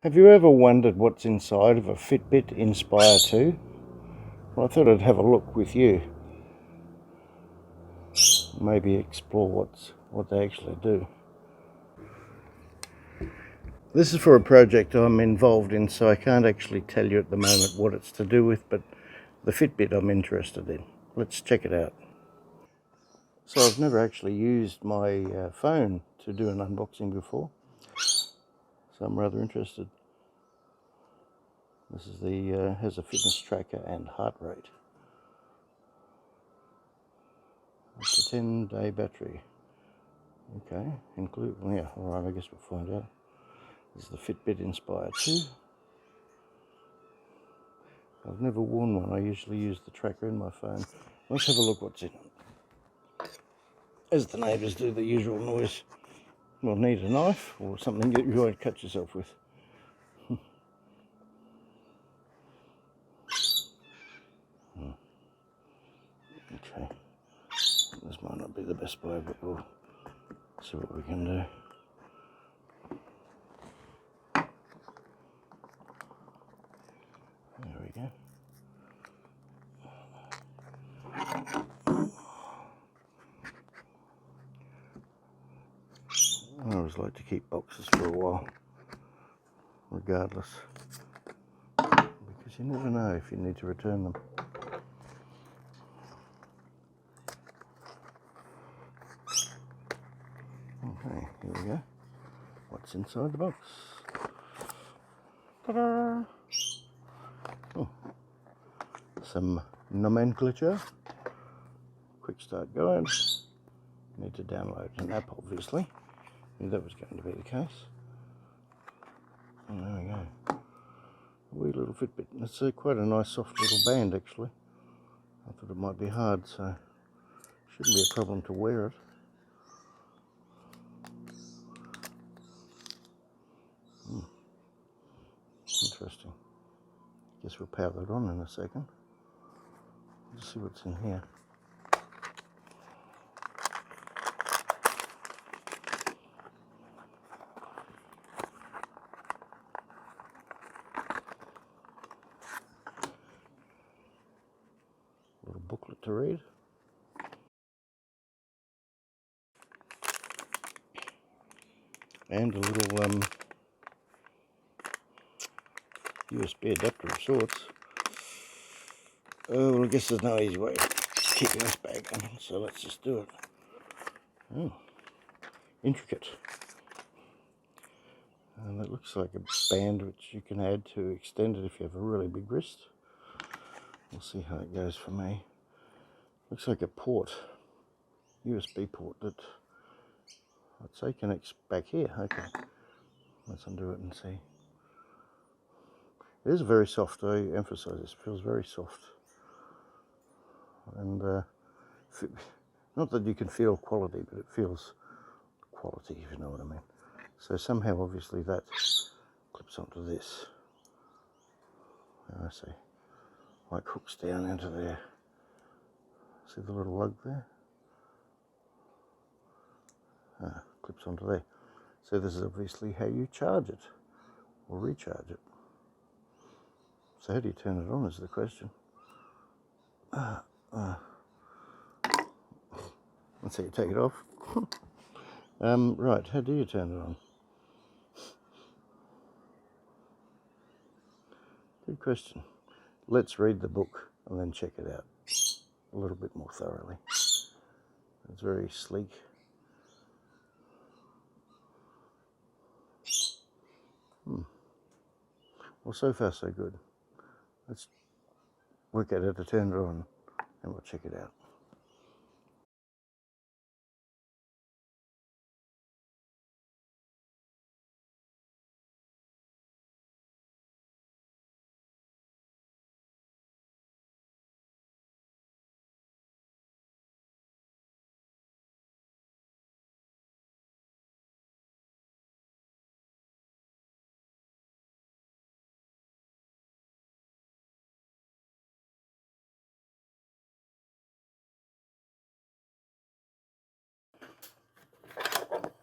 Have you ever wondered what's inside of a Fitbit Inspire 2? Well, I thought I'd have a look with you. Maybe explore what they actually do. This is for a project I'm involved in, so I can't actually tell you at the moment what it's to do with, but the Fitbit I'm interested in. Let's check it out. So I've never actually used my phone to do an unboxing before, so I'm rather interested. This is has a fitness tracker and heart rate. Up to 10-day battery. Okay, yeah, alright, I guess we'll find out. This is the Fitbit Inspire 2. I've never worn one, I usually use the tracker in my phone. Let's have a look what's in it. As the neighbours do the usual noise. We'll need a knife or something that you won't cut yourself with. Okay, this might not be the best way, but we'll see what we can do. There we go. I always like to keep boxes for a while, regardless, because you never know if you need to return them. Okay, here we go. What's inside the box? Ta-da! Oh, some nomenclature. Quick start guide. Need to download an app, obviously. Knew that was going to be the case. And there we go. A wee little Fitbit. It's quite a nice soft little band, actually. I thought it might be hard, so shouldn't be a problem to wear it. Interesting. Guess we'll power that on in a second. Let's see what's in here. A little booklet to read. And a little USB adapter of sorts. Oh, well, I guess there's no easy way of keeping this bag on, so let's just do it. Oh, intricate. And it looks like a band which you can add to extend it if you have a really big wrist. We'll see how it goes for me. Looks like a port, USB port that I'd say connects back here. Okay, let's undo it and see. It is very soft, I emphasize this, it feels very soft. And not that you can feel quality, but it feels quality, if you know what I mean. So somehow, obviously, that clips onto this. I see, like hooks down into there. See the little lug there? Clips onto there. So this is obviously how you charge it, or recharge it. So how do you turn it on is the question. Let's see, you take it off. Right, how do you turn it on? Good question. Let's read the book and then check it out a little bit more thoroughly. It's very sleek. Well, so far so good. Let's work out how to turn it on and we'll check it out.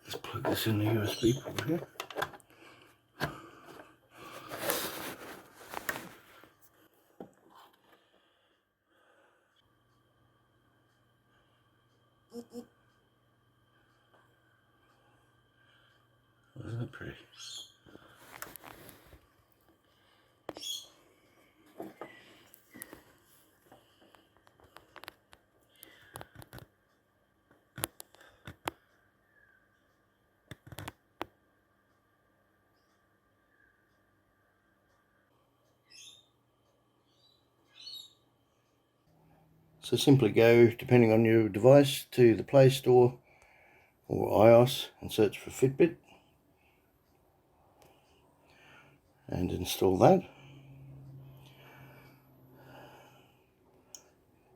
Just plug this in the USB port here. So simply go, depending on your device, to the Play Store or iOS and search for Fitbit and install that.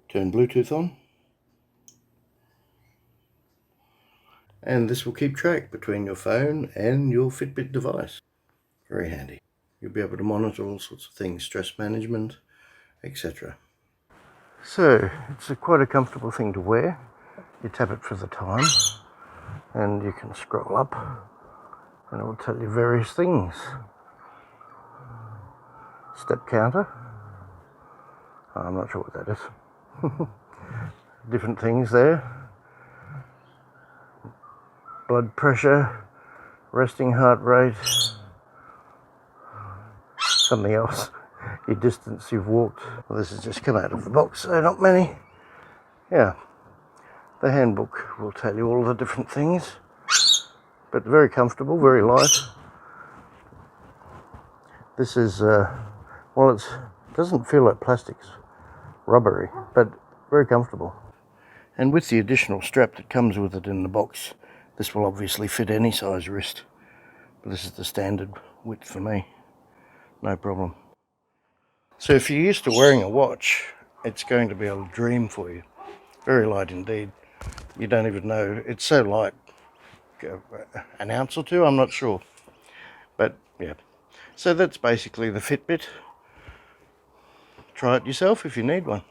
Turn Bluetooth on, and this will keep track between your phone and your Fitbit device. Very handy. You'll be able to monitor all sorts of things, stress management, etc. So it's quite a comfortable thing to wear. You tap it for the time and you can scroll up and it will tell you various things. Step counter. I'm not sure what that is. Different things there. Blood pressure, resting heart rate, something else, your distance you've walked. Well, this has just come out of the box, so not many. Yeah, the handbook will tell you all the different things, but very comfortable, very light. This is, well, it doesn't feel like plastic's rubbery, but very comfortable. And with the additional strap that comes with it in the box, this will obviously fit any size wrist. But this is the standard width for me, no problem. So if you're used to wearing a watch, it's going to be a dream for you. Very light indeed. You don't even know, it's so light, an ounce or two, I'm not sure. But yeah, so that's basically the Fitbit. Try it yourself if you need one.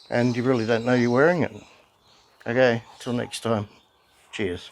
And you really don't know you're wearing it. Okay, till next time. Cheers.